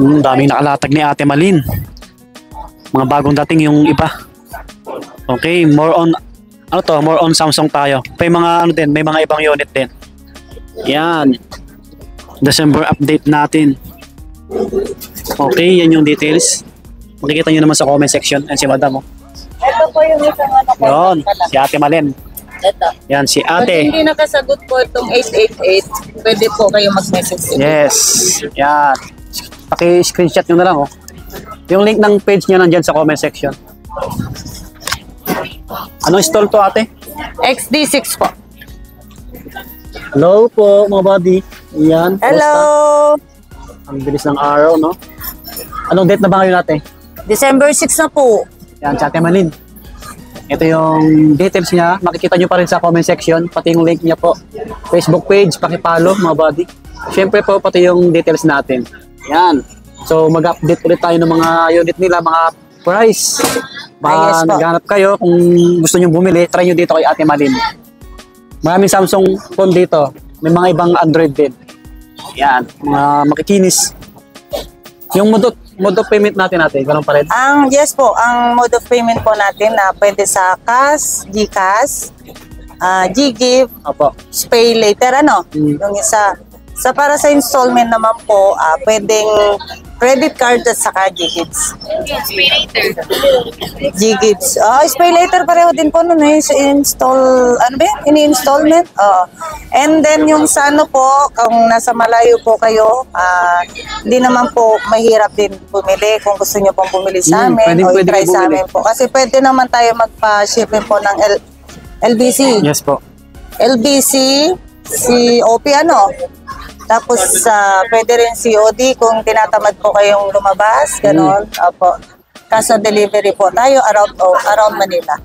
Daming nakalatag ni Ate Malin. Mga bagong dating yung iba. Okay, more on more on Samsung tayo. May mga may mga ibang unit din. Yan. December update natin. Okay, yan yung details. Makikita nyo naman sa comment section. Yan si Madam. Ito po yung isang Yun, si Ate Malin. Ito. Yan, si Pag Ate. hindi nakasagot po itong 888, pwede po kayo mag-message. Yes. Yan. Paki-screenshot nyo na lang. Yung link ng page nyo nandyan sa comment section. Anong stall to, Ate? XD6 po. Hello po, mga buddy. Yan. Hello! Kumusta? Ang bilis ng araw, no? Anong date na ba ngayon, Ate? December 6 na po. Yan, si Ate Malin. Ito yung details niya. Makikita nyo pa rin sa comment section. Pati yung link niya po. Facebook page, pakipalo, mga buddy. Siyempre po, pati yung details natin. Yan. So, mag-update ulit tayo ng mga unit nila, mga price. Baka naghanap kayo, kung gusto nyo bumili, try nyo dito kay Ate Malin. Maraming Samsung phone dito. May mga ibang Android din. Yan, mga makikinis. Yung mode of payment natin, ganun pa rin? Yes po, ang mode of payment po natin na pwede sa cash, GCash, GGive, Opo. Pay Later, yung isa. Para sa installment naman po, pwedeng credit card at saka GGives. Pay later. GGives. Pay later pareho din po nun install, ini-installment. And then yung sa po, kung nasa malayo po kayo, hindi naman po mahirap din bumili kung gusto nyo pong bumili sa amin o i-try sa amin po. Kasi pwede naman tayo magpa-shipping po ng LBC. Yes po. LBC, COP Tapos pwede rin COD kung tinatamad po kayong lumabas, gano'n. Opo. Cash on delivery po tayo around Manila.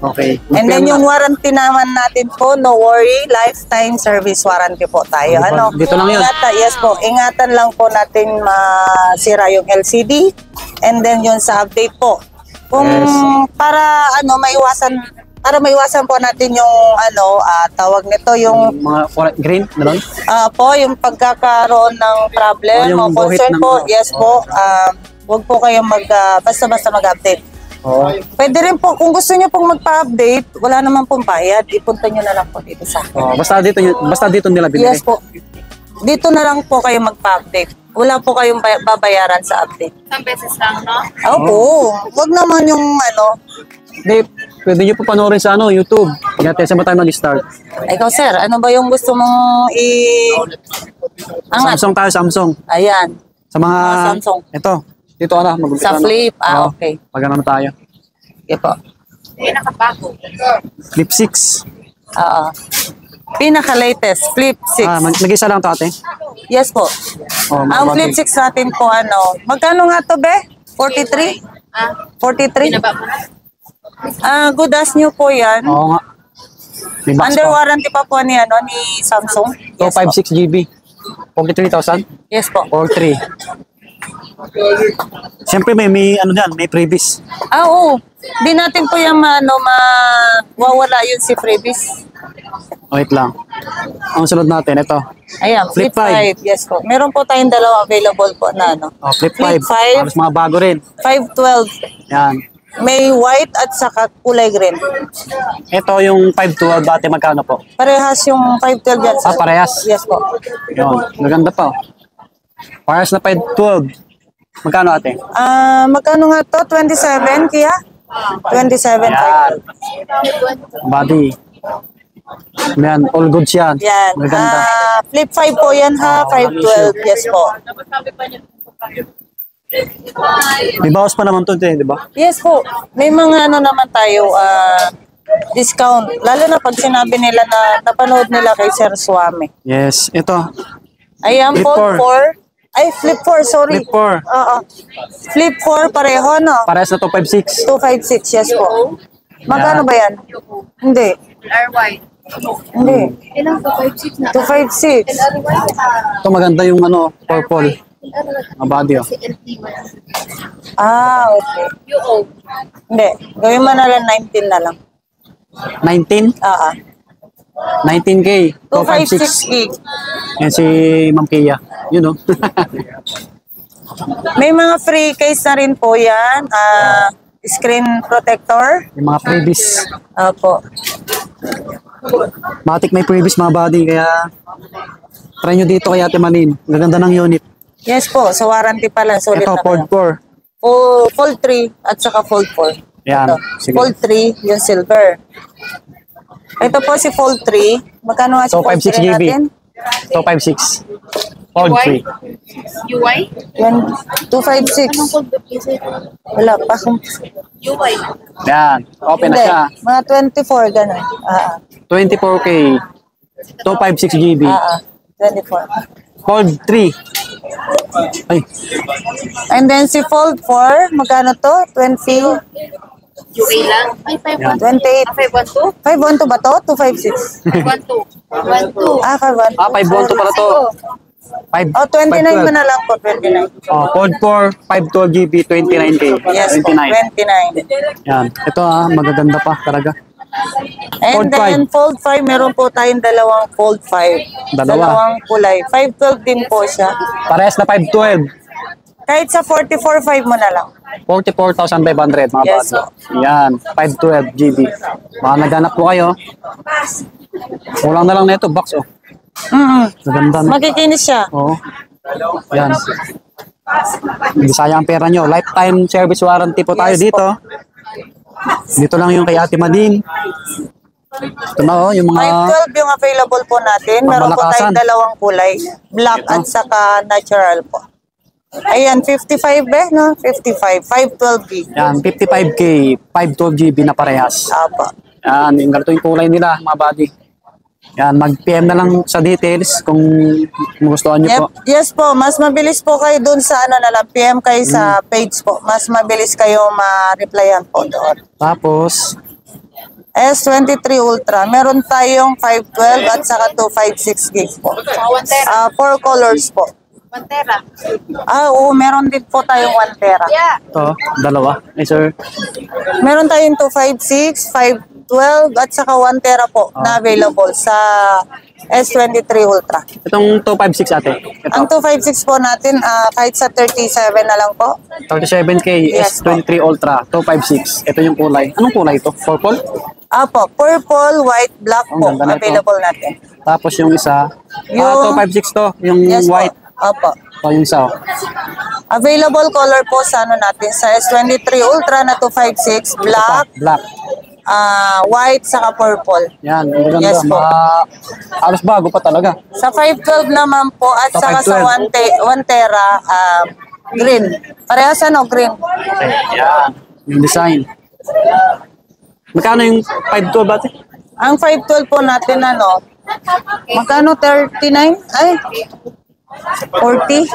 Okay. And then yung warranty naman natin po, no worry, lifetime service warranty po tayo. Dito lang yun? Yes po, ingatan lang po natin masira yung LCD. And then yung sa update po. Kung para maiwasan po natin yung tawag nito yung mga green, gano'n? po yung pagkakaroon ng problem o concern po. Yes po. Huwag po kayong basta-basta mag-update. Pwede rin po kung gusto niyo pong magpa-update, wala naman pong bayad, ipunta niyo na lang po dito sa akin. Basta dito nila binili. Yes po. Dito na lang po kayo magpa-update. Wala po kayong babayaran sa update. Isang beses lang, no? Opo. Huwag naman yung Hindi, pwede nyo po panoorin sa YouTube. Natin sa tayo mag-start. Ikaw sir, ano ba yung gusto mong angat? Samsung tayo, Samsung. Ayan. Sa mga Samsung. Ito, dito Sa Flip, okay. Pag ano tayo. Okay po. Nakabago. Flip 6. Oo. Pinaka-latest, Flip 6. Nag-isa lang to, Ate? Yes po. Ang Flip 6 natin po, magkano nga to, be? 43? 43? Binaba mo na. Good as new po yan. Oo nga. Under warranty pa po ni Samsung. Yes 256 GB. 43,000? Yes po. 43. Siyempre may freebies. Oo. Di natin po yung mawawala yun si freebies. Wait lang. Ang sunod natin, ito. Ayan, Flip 5. Yes po. Meron po tayong dalawa available po na Flip 5. Flip 5. Halos mga bago rin. 512. Yan. May white at saka kulay green. Ito yung 512, dati magkano po? Parehas yung 512 yan. Sir. Parehas? Yes po. Yun. Maganda pa. Parehas na 512. Magkano, Ate? Magkano nga to? 27, Kia? 27. Yan. Body. Yan, all goods yan. Yan. Maganda. Flip 5 po yan ha, 512. Yes po. May bawas pa naman to, di ba? Yes po. May mga naman tayo, discount. Lalo na pag sinabi nila na napanood nila kay Sir Swami. Yes, ito. Ayan Flip po, 4. Ay, Flip 4, sorry. Flip 4. Oo. Flip 4 pareho, no? Parehas na 256. 256, yes po. Magkano ba yan? Hindi. RY. Hindi. Ilang 256 na? 256. Ito maganda yung purple. Ang body, oh. Okay. Hindi. Gawin mo na lang 19 na lang. 19? 19K. 256 gig. Yan si Ma'am Kia. Yun, oh. May mga free case na rin po yan. Screen protector. Yung mga freebies. Opo. Matik may freebies mga buddy, kaya try nyo dito kay Ate Malin. Gaganda ng unit. Yes po, sa warranty pa lang. Sulit Ito, na Fold kayo. 4. Fold 3 at saka Fold 4. Yan, Ito, sige. Fold 3, yung silver. Ito po si Fold 3. Magkano nga si Fold 256 3 GB. natin? 256. Fold 3. UI? Yan, 256. Wala pa. UI. Yan, open na Hindi, siya. mga 24, gano'n. 24K. 256 GB. 24. Fold 3. Ay, And then si Fold 4, magkano to? 20, UI lang. Ay, 512. 28. 512? 512 ba to? 256. 512. 512. 512. 512 pala to. 5, Oh, 29 mo na lang po, 29. Fold 4, 512 GB, 29K. Yes po, 29. 29. Yan. Ito magaganda pa talaga. And Fold then, Fold 5, meron po tayong dalawang Fold 5. Dalawa. Dalawang kulay. 512 din po siya. Parehas na 512. Kahit sa 44.5 mo na lang. 44,500 mga Yes, buddy. Yan, 512 GB. Baka naghanap po kayo. Kulang na lang na ito, box oh. Maganda na. Makikinis siya. Oo. Yan. Hindi sayang ang pera nyo. Lifetime service warranty po tayo Yes, dito. Dito lang yung kay Ate Mading. Ito na oh, yung mga 512 yung available po natin. Meron po Pamalakasan. tayong dalawang kulay. Black Ito. at saka natural po. Ayan, 55 no? 55. 512 gig. yan, 55K, 512 GB na parehas. Apo. Yan, yung ganito yung kulay nila mga buddy. Yan, mag-PM na lang sa details kung gustuhan nyo po. Yes po, mas mabilis po kayo dun sa ano na lang, PM kayo sa page po. Mas mabilis kayo ma-replyan po doon. Tapos, S23 Ultra, meron tayong 512 at saka 256 gig po. 4 colors po. Pantera. Oo, meron din po tayong 1 tera. Yeah. ito, dalawa. Ay, sir. Meron tayong 256, 512 at saka 1 tera po na available sa S23 Ultra. Itong 256 ate. Ito, Ang 256 po natin, kahit sa 37 na lang po. 37K, Yes, S23 Ultra, 256. Ito yung kulay. Anong kulay ito? Purple? Apo, purple, white, black Ang po, ganda na ito. available natin. Tapos yung isa, Yung- 256 to, yung Yes white. po. Apo. O yung isa. Available color po sa ano natin, sa S23 Ultra na 256, black, Black. white, saka purple. Yan, ang ganda. Yes po. Halos bago pa talaga. Sa 512 naman po at Sa saka sa 1 tera, green. Parehas ano, green. Okay, yan. Yung design. Magkano yung 512 ate? Ang 512 po natin ano, magkano 39? Ay, 40?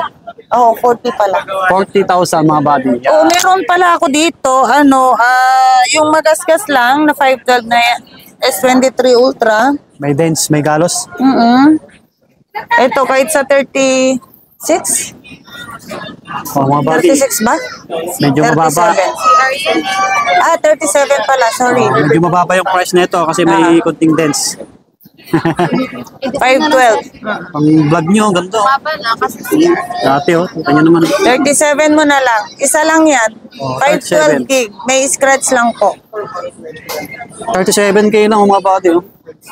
Oo, 40 pala. 40,000 mga buddy. Yan. Oo, meron pala ako dito, ano, yung magasgas lang na 512 na S23 Ultra. May dents, may galos. Ito, kahit sa 36? O mga buddy, 36 ba? medyo mababa. 37 pala, sorry. Medyo mababa yung price nito kasi may konting dents. 512. Ang vlog nyo, ang ganda. Maba na kasi Dati oh, kita nyo naman. 37 mo na lang. Isa lang yan. Oh, 512 gig. May scratch lang po. 37K lang mga buddy oh.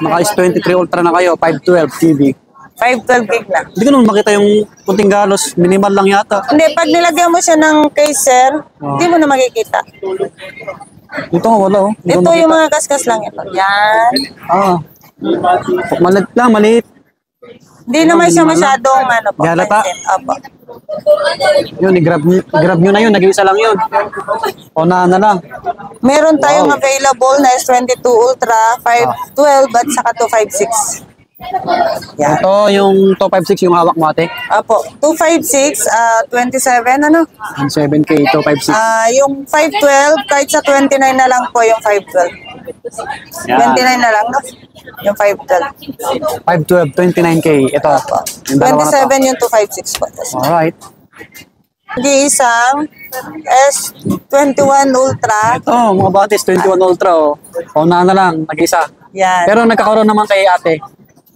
Naka S23 Ultra na kayo, 512 GB. 512 gig na. Hindi ko naman makita yung kunting galos, minimal lang yata. Hindi, pag nilagyan mo siya ng case, sir, hindi mo na makikita. Ito nga wala oh. Hindi ko Ito yung makita. mga kaskas lang ito. Yan. Maliit lang, maliit. Hindi naman siya masyadong ano po. Galata? pansin. Opo. Yun, i-grab nyo na yun, nag-iisa lang yun. Unahan na lang. Meron tayong Wow. available na S22 Ultra, 512 at saka 256. Yan. Ito yung 256 yung hawak mo ate. Apo, 256, 27, ano? Yung 7K, 256. Yung 512, kahit sa 29 na lang po yung 512. Yan. 29 na lang, no? Yung 512. 512, 29K. Ito. Yung dalawa na to. 27 yung 256 po. Alright. Isang S21 Ultra. Ito, mga batis, 21 Ultra oh. Unahan na lang, nag-isa. Yan. Pero nagkakaroon naman kay ate.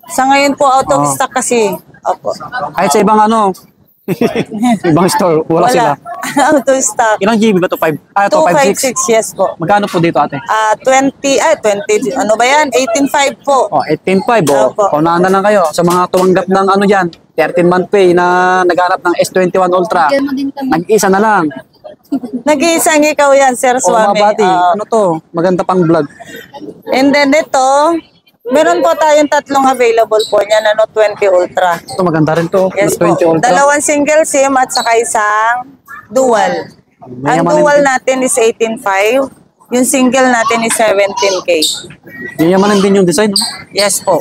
Sa ngayon po, out of Oh. stock kasi. Opo. Kahit sa ibang ano, Ibang store, wala sila. Out of stock. Ilang GB ba to? 5? Ah, ito 5.6. 256, yes po. Magkano po dito ate? 20, ano ba yan? 18.5 po. Oh, 18.5. Oh, Opo. paunahan na lang kayo. Sa mga tumanggap ng ano dyan, 13-month pay na naghanap ng S21 Ultra. Bigyan mo din kami. Nag-isa na lang. Nag-iisang ikaw yan, Sir Oh, mga Swami. bati. Ano to? Maganda pang vlog. And then ito, meron po tayong tatlong available po niyan, ano, 20 Ultra. Ito maganda rin to. Yes po. 20 Ultra. Dalawang single SIM at saka isang dual. Ang Mayaman dual din. natin is 18.5. Yung single natin is 17K. Yayamanin din yung design. No? Yes po.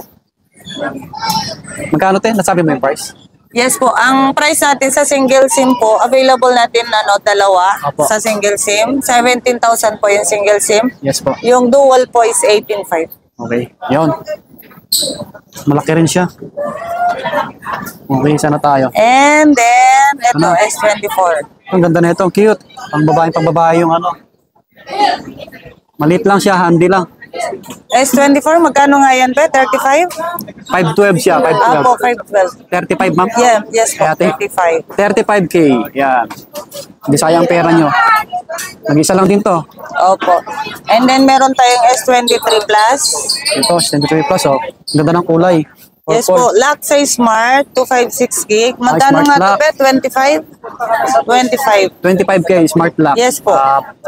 Magkano te? Nasabi mo yung price? Yes po. Ang price natin sa single SIM po, available natin ano, dalawa Opo. sa single SIM. 17,000 po yung single SIM. Yes po. Yung dual po is 18.5. Okay. Yun. Malaki rin siya. Okay, sana tayo. And then, ito, Ano? S24. Ang ganda na ito. Cute. Pang babae yung ano. Maliit lang siya. Handy lang. S24, magkano nga yan, be? 35? 512 siya. 512. Apo, 512. 35 ma'am? Yeah, yes po, Kaya ate, 35. 35K. Yan. Hindi sayang pera nyo. Nag-isa lang din to. Opo. And then, meron tayong S23 Plus. Ito, 23 plus oh. Ang ganda ng kulay. Yes Purple. po, lock size Smart, 256 gig. Magkano Smart nga lock. to, be? 25? 25. 25K smart lock. Yes po.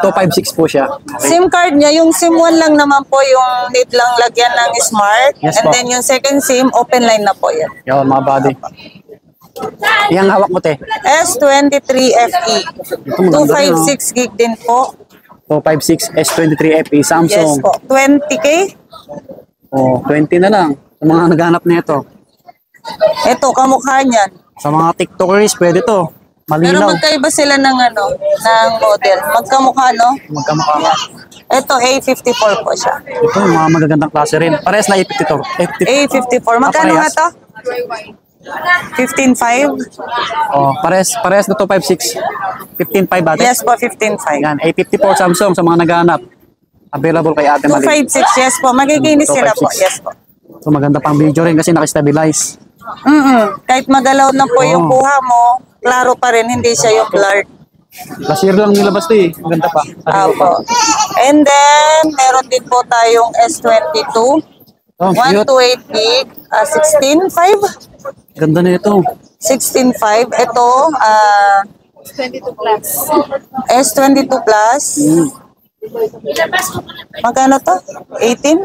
256 po siya. Okay. SIM card niya, yung SIM 1 lang naman po, yung need lang lagyan ng Smart. Yes And po. then, yung second SIM, open line na po yan. Yun, mga body. Yang hawak mo te. S23 FE. Ito maganda rin, 256 gig din po. 256 S23 FE Yes Samsung. po. 20K. Oh, 20 na lang. Sa mga naghanap nito. Ito, kamukha niyan. Sa mga TikTokers, pwede to. Pero Malinaw. magkaiba sila ng ano, ng model. Magkamukha, no? Magkamukha nga. Ito, A54 po siya. Ito, mga magagandang klase rin. Parehas na A52. A54. Magkano nga parehas? to? 15.5? Oh, parehas na 256. 15.5 ate. Yes po, 15.5. Yan, A54 Samsung sa mga naghanap. Available kay Ate Mali. 256, yes po. Magiginis sila po. 256. Yes po. So maganda pang video rin kasi nakastabilize. Kahit magalaw na po yung Oo. kuha mo, klaro pa rin, hindi siya yung blurred. Last year lang nilabas to eh. Maganda pa. Apo. And then, meron din po tayong S22. Oh, cute. 128 gig, 16.5? Ganda na ito. 16.5. Ito, 22 plus. S22 Plus. Magkano to? 18?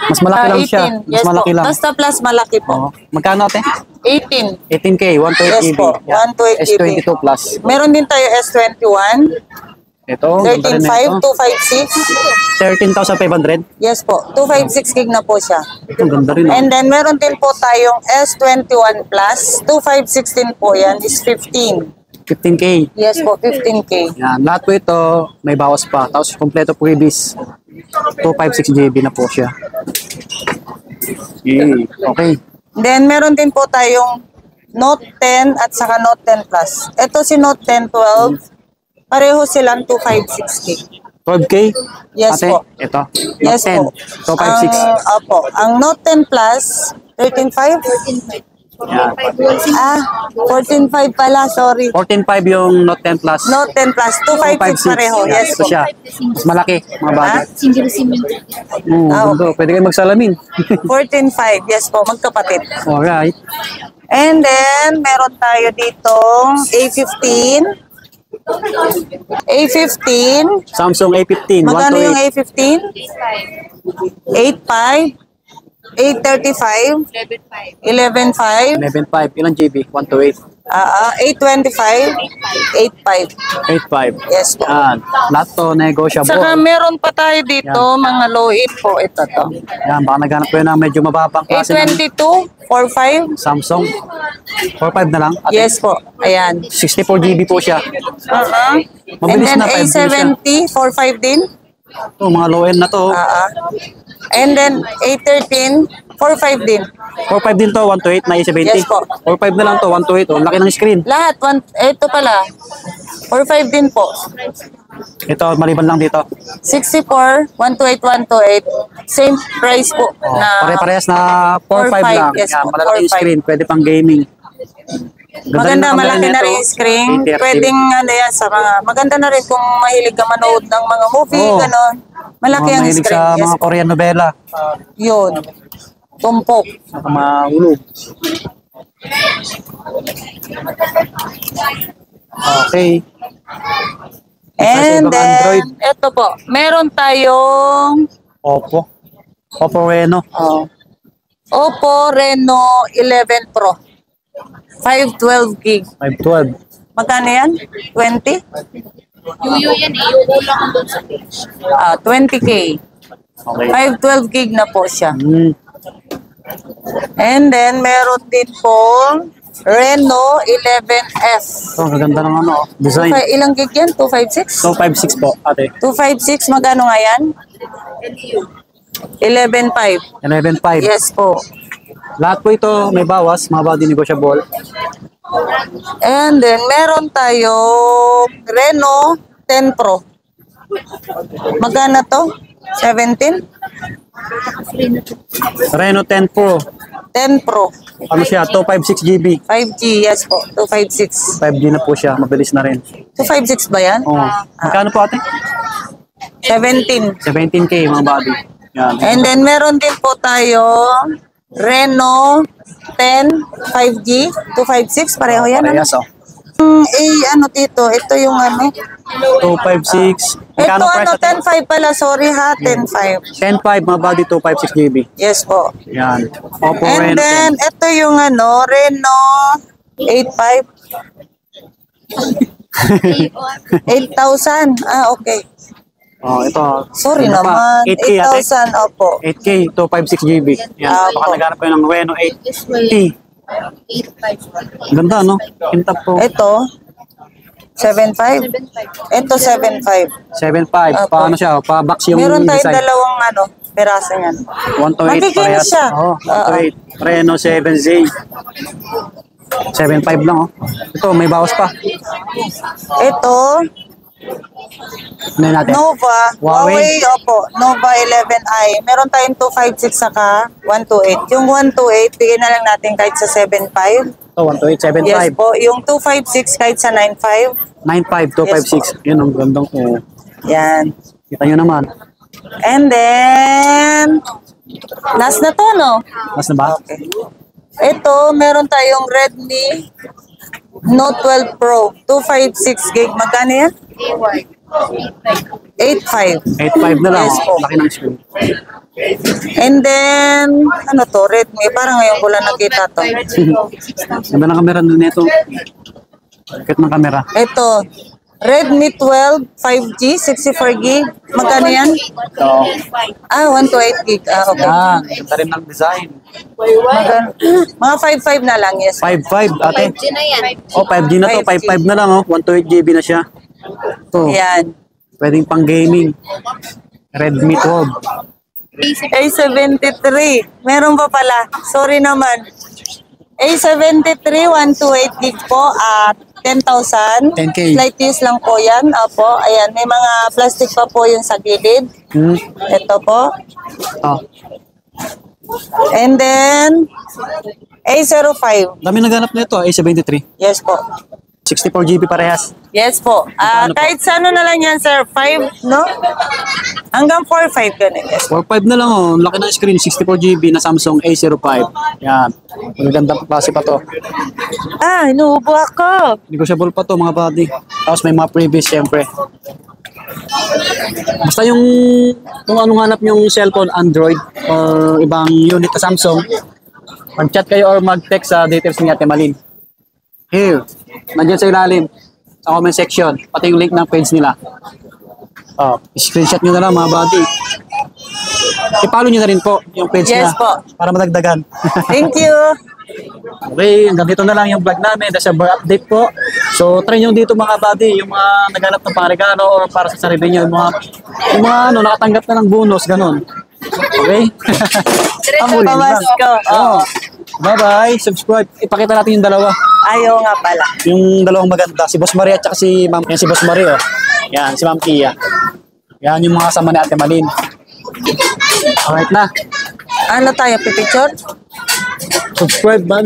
Mas malaki lang siya. 18. Mas Yes malaki po. lang. Basta plus malaki po. Oh. Magkano ate? 18. 18K, 128 Yes GB. po, 128 GB. S22 Plus. Meron din tayo S21. Ito, ganda rin na 13.5, ito. 256. 13,500. Yes po, 256 gig na po siya. Ito, ganda rin. And then meron din po tayong S21 Plus. 2516 po yan is 15. 15K. Yes po, 15K. Yan, lahat po ito may bawas pa. Tapos kompleto freebies. 256 GB na po siya. Okay. Then meron din po tayong Note 10 at saka Note 10 Plus. Ito si Note 10 12. Pareho silang 256 gig. 12K? Yes Ate, po. ito. Yes Note 10. po. 256. Opo. Ang Note 10 Plus, 13.5? 14.5. 14.5 pala, sorry. 14.5 yung Note 10 Plus. Note 10 Plus, 256 pareho. Yan, Yes ito po. siya. Mas malaki, mga bagay. Single SIM yung Ganda. Pwede kayo magsalamin. 14.5, yes po, magkapatid. Alright. And then, meron tayo ditong A15. A15. Samsung A15. Magkano yung 128. A15? 8.5. 835. 11.5. 11.5. Ilang GB? 128. 825. 85. 8.5. Yes po. Yan. Lahat to negotiable. Saka meron pa tayo dito, mga low-8 po. Ito to. Yan. Baka naghanap ko yun ng medyo mababang klase ng A22, 45. Samsung. 4.5 na lang. Ate. Yes po. Ayan. 64 GB po siya. And Mabilis then na, 5 GB siya. A70, 45 din. Ito, mga low end na to. And then A13, 45 din. 4.5 din to, 128 na A70. Yes po. 4.5 na lang to, 128. Oh, laki ng screen. Lahat, ito pala. 45 din po. Ito, maliban lang dito. 64, 128, 128. Same price po. Oh, Na pare-parehas na 4.5 lang. Yes Yan, po, malalaking 4.5. screen. Pwede pang gaming. Maganda, rin ang malaki camera na nito. rin yung screen. 830. Pwedeng ano yan sa mga, maganda na rin kung mahilig ka manood ng mga movie, Oo. gano'n. Malaki Mga ang mahilig screen. sa Yes, mga Korean novela. yun. Tumpok. Saka mahulog. Okay. And ibang then, Android. eto po, meron tayong Oppo. Oppo Reno. Oppo Reno 11 Pro. 512 gig. 512. Magkano yan? 20? Yuyo yan eh. Yung ulang doon sa page. 20K. Okay. 512 gig na po siya. Hmm. And then, meron din po Reno 11S. Ito, maganda ng ano, design. Ilang gig yan? 256? 256 po, ate. 256, magkano nga yan? 11.5. 11.5. Yes po. Lahat po ito may bawas, mga body negotiable. And then, meron tayong Reno 10 Pro. Magkano to? 17? Reno 10 Pro. 10 Pro. Ano siya? 256 GB. 5G, yes po. 256. 5G na po siya, mabilis na rin. 256 ba yan? Oh. Magkano po ate? 17. 17K mga body. Yan. And then, meron din po tayo Reno 10 5G 256. Pareho yan. Ano? Parehas oh. Ano dito? Ito yung ano? 256. Ito Magkano ano? price ate? 10.5 pala. Sorry ha. 10.5. 10.5 mga body, 256 GB. Yes po. Yan. Oppo And Reno then, ito yung ano, Reno 8.5. 8,000. Okay. 10. Oh, ito. Sorry Ano pa? naman. 8K ate. 8,000, opo. 8K, 256 GB. Yan. Opo. Baka naghanap kayo ng Reno This way, 8T. 8.5. Ganda no? Kintap po. Ito, 7.5. 7.5. Ito, 7.5. 7.5. Opo. Paano siya? Pa-box yung Meron tayong design. dalawang ano, peraso niyan. 1 to 8 Magiginis parehas. siya. Oo, 1 to 8. Reno 7Z. 7.5 lang oh. Ito, may bawas pa. Ito, Ano yun natin? Nova. Huawei. Opo. Nova 11i. Meron tayong 256 saka 128. Yung 128, bigyan na lang natin kahit sa 7.5. Ito, 1 to 8, 7.5. Yes po. Yung 256 kahit sa 9.5. 9.5, 256. Yun, ang gandang oh. Yan. Kita nyo naman. And then, last na to, no? Mas na ba? Okay. Ito, meron tayong Redmi Note 12 Pro. 256 gig. Magkano yan? 8.5. 8.5 na lang. Yes po. Oh. Laki ng screen. And then, ano to? Redmi. Parang ngayon ko lang nakita to. Ganda ng camera nito. Bakit ng camera? Ito, Redmi 12 5G 64 gig. Magkano yan? Ito. 128 gig. Okay. Yan. Ganda rin ng design. Magkano? Mga 5.5 na lang, yes. 5.5 ate. 5G na yan. Oh, 5G na to. 5G. 5.5 na lang oh. 1 to 8 GB na siya. Ito. Yan. Pwedeng pang gaming. Redmi 12. A73. Meron pa pala. Sorry naman. A73, 128 gig po at 10,000. 10K. Slight use lang po yan. Opo. Ayan. May mga plastic pa po yung sa gilid. Ito po. Oh. And then, A05. Dami naghanap nito. A73. Yes po. 64 GB parehas. Yes po. Magkano po? Kahit sa ano na lang yan, sir. 5, no? Hanggang 4-5 ganun. Yes. 4.5 na lang oh. Laki ng screen. 64 GB na Samsung A05. Yan. Magandang klase pa to. Inuubo ako. Negotiable pa to mga buddy. Tapos may mga previous syempre. Basta yung kung anong hanap yung cellphone, Android or ibang unit na Samsung, mag-chat kayo or mag-text sa details ni Ate Malin. Here, nandiyan sa ilalim, sa comment section, pati yung link ng page nila. Screenshot nyo na lang mga buddy. I-follow nyo na rin po yung page Yes nila po. para madagdagan. Thank you. Okay, hanggang dito na lang yung vlog namin. December update po. So, try nyo dito mga buddy, yung mga naghanap ng pangregalo or para sa sarili nyo, yung mga nakatanggap na ng bonus, ganun. Okay? Amoy, Pamas lang. ko. Oo. Bye-bye. Subscribe. Ipakita natin yung dalawa. Ayaw nga pala. Yung dalawang maganda. Si Boss Maria at saka si Ma'am. Yan si Boss Maria. Oh. Yan, si Ma'am Kia. Yan yung mga kasama ni Ate Malin. Alright na. Ano tayo, pipicture? Subscribe ba?